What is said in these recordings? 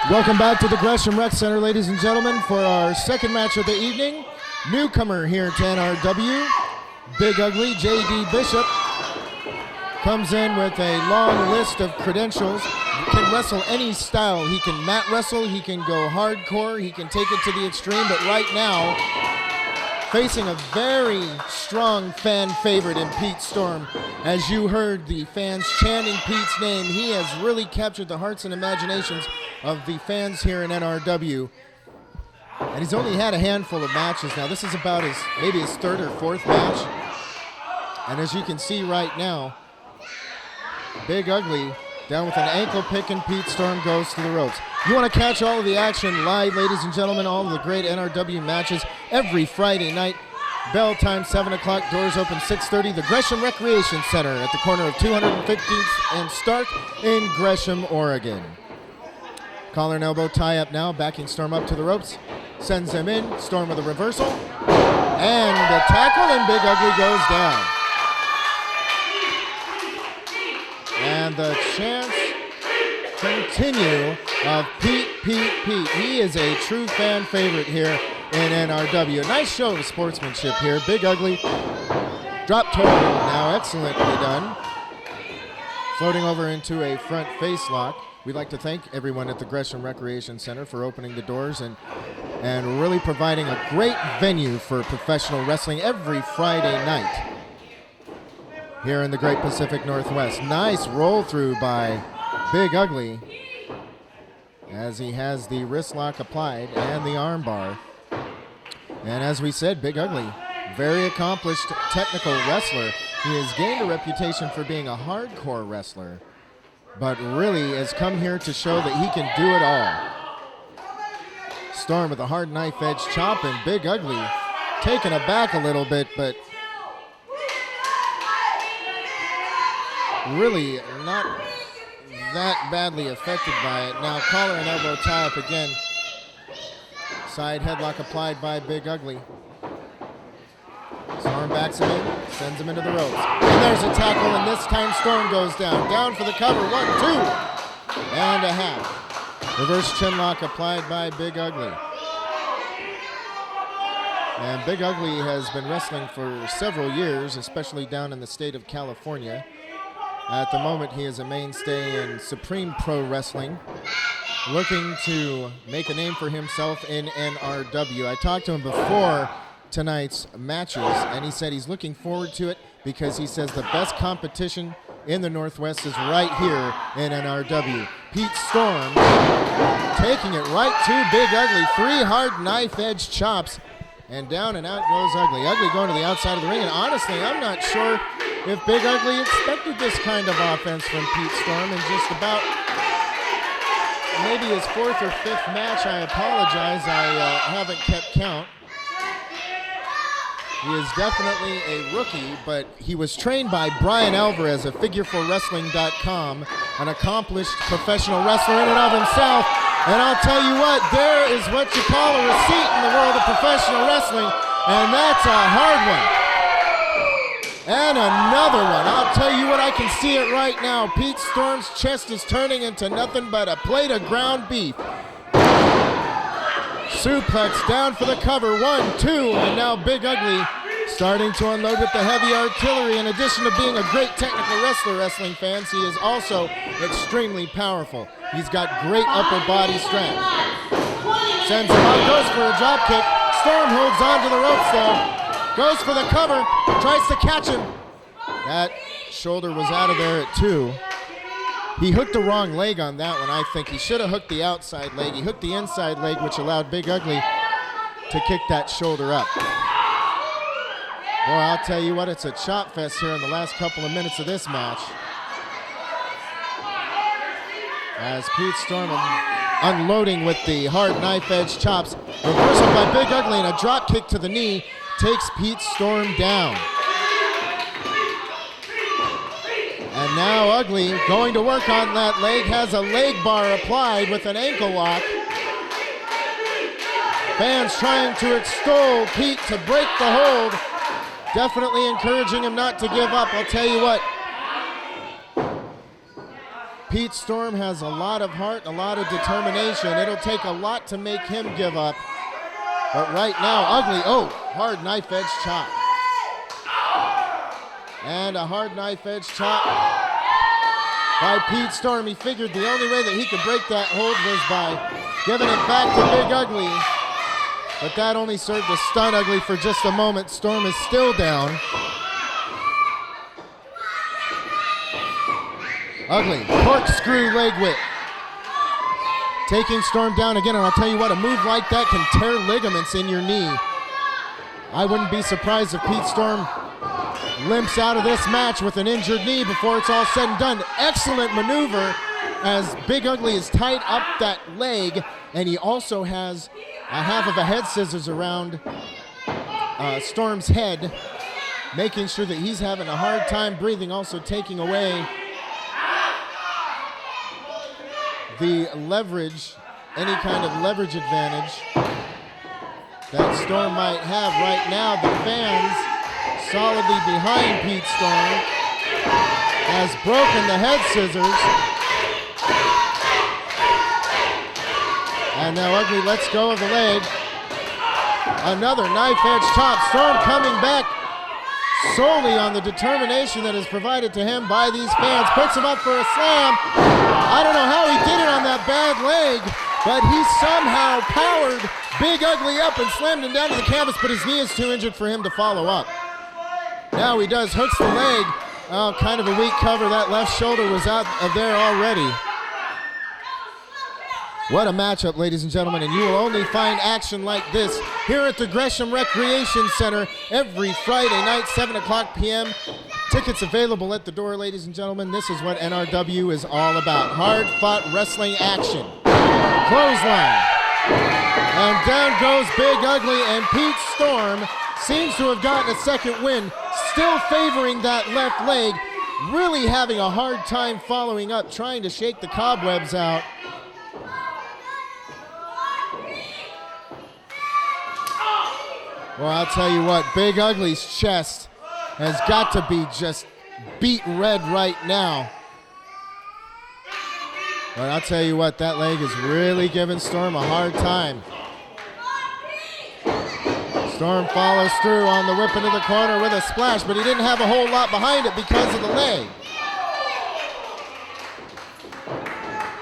Welcome back to the Gresham Rec Center, ladies and gentlemen, for our second match of the evening. Newcomer here to NRW, Big Ugly J.D. Bishop, comes in with a long list of credentials. He can wrestle any style. He can mat wrestle, he can go hardcore, he can take it to the extreme, but right now, facing a very strong fan favorite in Pete Storm. As you heard the fans chanting Pete's name, he has really captured the hearts and imaginations of the fans here in NRW. And he's only had a handful of matches now. This is about maybe his third or fourth match. And as you can see right now, Big Ugly down with an ankle pick, and Pete Storm goes to the ropes. You want to catch all of the action live, ladies and gentlemen, all of the great NRW matches every Friday night. Bell time 7 o'clock, doors open 6:30. The Gresham Recreation Center at the corner of 215th and Stark in Gresham, Oregon. Collar and elbow tie up now, backing Storm up to the ropes. Sends him in, Storm with a reversal. And the tackle, and Big Ugly goes down. And the chants continue of Pete. He is a true fan favorite here in NRW. A nice show of sportsmanship here. Big Ugly drop toe now, excellently done. Floating over into a front face lock. We'd like to thank everyone at the Gresham Recreation Center for opening the doors and really providing a great venue for professional wrestling every Friday night here in the Great Pacific Northwest. Nice roll through by Big Ugly as he has the wrist lock applied and the arm bar. And as we said, Big Ugly, very accomplished technical wrestler. He has gained a reputation for being a hardcore wrestler, but really has come here to show that he can do it all. Storm with a hard knife edge chop, and Big Ugly taken aback a little bit, but really not that badly affected by it. Now collar and elbow tie up again. Side headlock applied by Big Ugly. Storm backs him in, sends him into the ropes. And there's a tackle, and this time Storm goes down. Down for the cover, 1, 2, and a half. Reverse chin lock applied by Big Ugly. And Big Ugly has been wrestling for several years, especially down in the state of California. At the moment, he is a mainstay in Supreme Pro Wrestling, looking to make a name for himself in NRW. I talked to him before tonight's matches, and he said he's looking forward to it because he says the best competition in the Northwest is right here in NRW. Pete Storm taking it right to Big Ugly. 3 hard knife edge chops, and down and out goes Ugly. Ugly going to the outside of the ring, and honestly, I'm not sure if Big Ugly expected this kind of offense from Pete Storm in just about maybe his 4th or 5th match. I apologize, I haven't kept count. He is definitely a rookie, but he was trained by Brian Alvarez of Figure4Wrestling.com, an accomplished professional wrestler in and of himself. And I'll tell you what, there is what you call a receipt in the world of professional wrestling, and that's a hard one. And another one. I'll tell you what, I can see it right now. Pete Storm's chest is turning into nothing but a plate of ground beef. Suplex down for the cover, 1, 2, and now Big Ugly starting to unload with the heavy artillery. In addition to being a great technical wrestler, wrestling fans, he is also extremely powerful. He's got great upper body strength. Sends him out, goes for a drop kick. Storm holds on to the ropes though. Goes for the cover, tries to catch him. That shoulder was out of there at 2. He hooked the wrong leg on that one, I think. He should have hooked the outside leg. He hooked the inside leg, which allowed Big Ugly to kick that shoulder up. Boy, I'll tell you what, it's a chop fest here in the last couple of minutes of this match. As Pete Storm unloading with the hard knife edge chops. Reversal by Big Ugly and a drop kick to the knee takes Pete Storm down. And now Ugly going to work on that leg, has a leg bar applied with an ankle lock. Fans trying to extol Pete to break the hold. Definitely encouraging him not to give up. I'll tell you what, Pete Storm has a lot of heart, a lot of determination. It'll take a lot to make him give up. But right now, Ugly, hard knife edge chop. And a hard knife edge chop by Pete Storm. He figured the only way that he could break that hold was by giving it back to Big Ugly. But that only served to stun Ugly for just a moment. Storm is still down. Ugly, corkscrew leg whip. Taking Storm down again, and I'll tell you what, a move like that can tear ligaments in your knee. I wouldn't be surprised if Pete Storm limps out of this match with an injured knee before it's all said and done. Excellent maneuver as Big Ugly is tied up that leg, and he also has a half of a head scissors around Storm's head, making sure that he's having a hard time breathing, also taking away the leverage, any kind of leverage advantage that Storm might have right now. The fans solidly behind Pete Storm has broken the head scissors. And now Ugly lets go of the leg. Another knife edge chop. Storm coming back solely on the determination that is provided to him by these fans. Puts him up for a slam. I don't know how he did it on that bad leg, but he somehow powered Big Ugly up and slammed him down to the canvas, but his knee is too injured for him to follow up. Now he does, hooks the leg. Oh, kind of a weak cover. That left shoulder was out of there already. What a matchup, ladies and gentlemen, and you will only find action like this here at the Gresham Recreation Center every Friday night, 7 o'clock p.m. Tickets available at the door, ladies and gentlemen. This is what NRW is all about. Hard-fought wrestling action. Clothesline. And down goes Big Ugly, and Pete Storm seems to have gotten a second win, still favoring that left leg, really having a hard time following up, trying to shake the cobwebs out. Well, I'll tell you what, Big Ugly's chest has got to be just beat red right now. But I'll tell you what, that leg is really giving Storm a hard time. Storm follows through on the whip into the corner with a splash, but he didn't have a whole lot behind it because of the leg.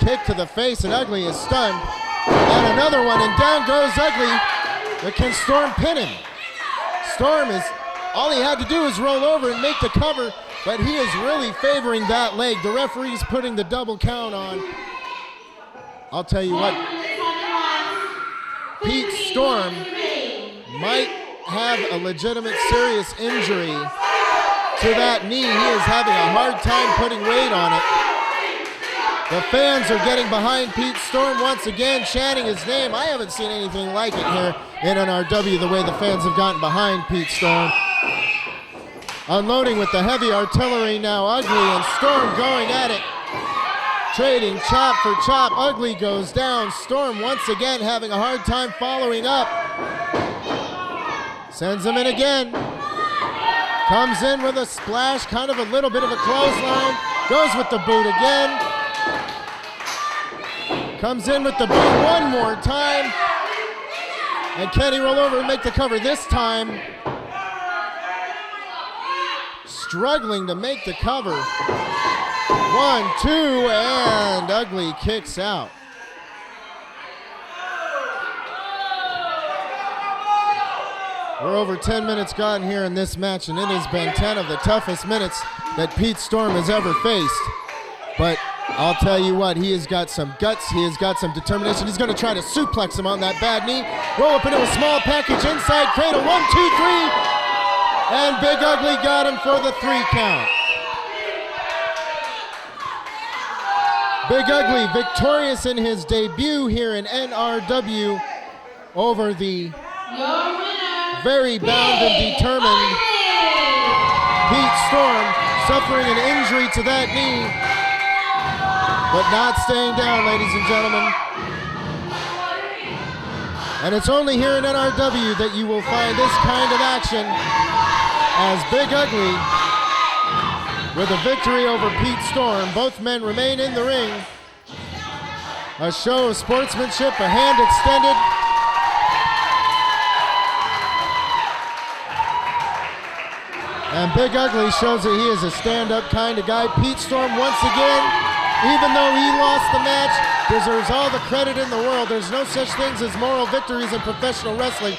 Kick to the face, and Ugly is stunned. And another one, and down goes Ugly. But can Storm pin him? Storm is, all he had to do is roll over and make the cover, but he is really favoring that leg. The referee's putting the double count on. I'll tell you what, Pete Storm might have a legitimate serious injury to that knee. He is having a hard time putting weight on it. The fans are getting behind Pete Storm once again, chanting his name. I haven't seen anything like it here in NRW, the way the fans have gotten behind Pete Storm. Unloading with the heavy artillery now, Ugly and Storm going at it. Trading chop for chop. Ugly goes down. Storm once again having a hard time following up. Sends him in again. Comes in with a splash, kind of a little bit of a clothesline. Goes with the boot again. Comes in with the boot one more time. And can he roll over and make the cover this time? Struggling to make the cover. 1, 2, and Ugly kicks out. We're over 10 minutes gone here in this match, and it has been 10 of the toughest minutes that Pete Storm has ever faced. But I'll tell you what, he has got some guts, he has got some determination. He's going to try to suplex him on that bad knee. Roll up into a small package, inside cradle, 1, 2, 3. And Big Ugly got him for the 3 count. Big Ugly victorious in his debut here in NRW over the very bound and determined Pete Storm, suffering an injury to that knee, but not staying down, ladies and gentlemen. And it's only here in NRW that you will find this kind of action, as Big Ugly with a victory over Pete Storm. Both men remain in the ring. A show of sportsmanship, a hand extended. And Big Ugly shows that he is a stand-up kind of guy. Pete Storm, once again, even though he lost the match, deserves all the credit in the world. There's no such things as moral victories in professional wrestling,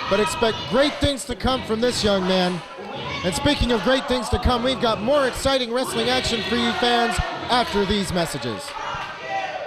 but expect great things to come from this young man. And speaking of great things to come, we've got more exciting wrestling action for you fans after these messages.